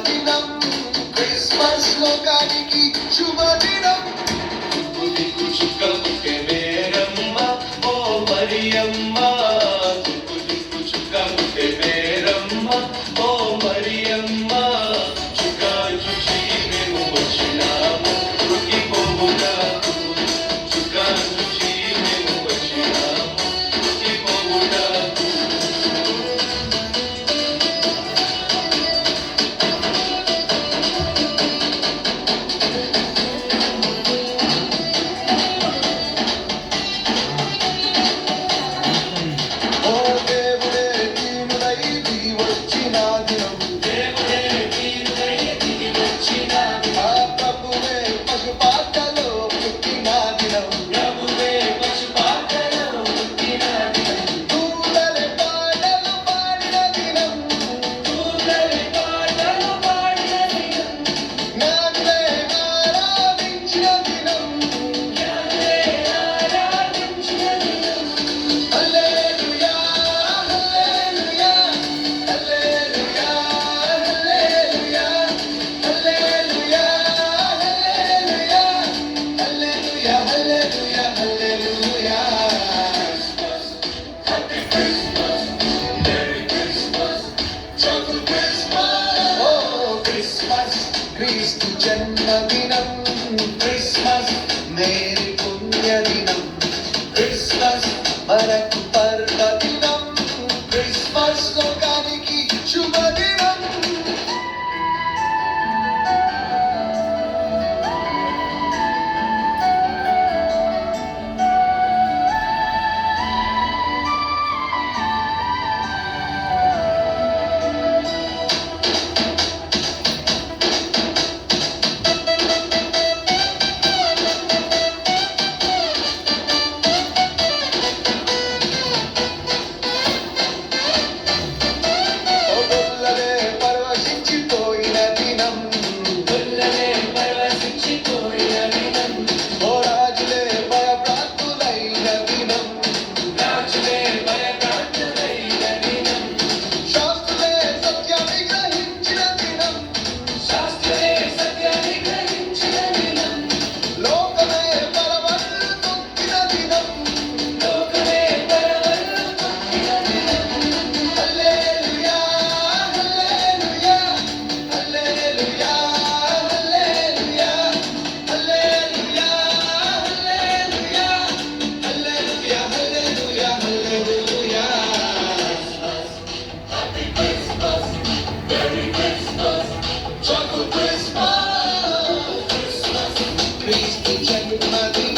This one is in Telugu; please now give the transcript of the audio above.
దినం క్రిస్మస్ లోకానికి శుభదినం. దిక్కు చుక్క ముఖ్య మేరమ్మ ఓ మరియమ్మ, దిక్కు చుక్క ముఖ్య మేరమ్మ ఓ మరియమ్మ, చుక్క చూచి మేము వచ్చినాము ఉరికిపోవుటకు, చుక్క చూచి మేము వచ్చినాము ఉరికిపోవుటకు. క్రీస్తు జన్మదినం క్రిస్మస్, మేరీ పుణ్యదినం క్రిస్మస్, మనకు పర్వదినం క్రిస్మస్ లోకానికి శుభదినం. Christmas, Christmas, Christmas, Christmas,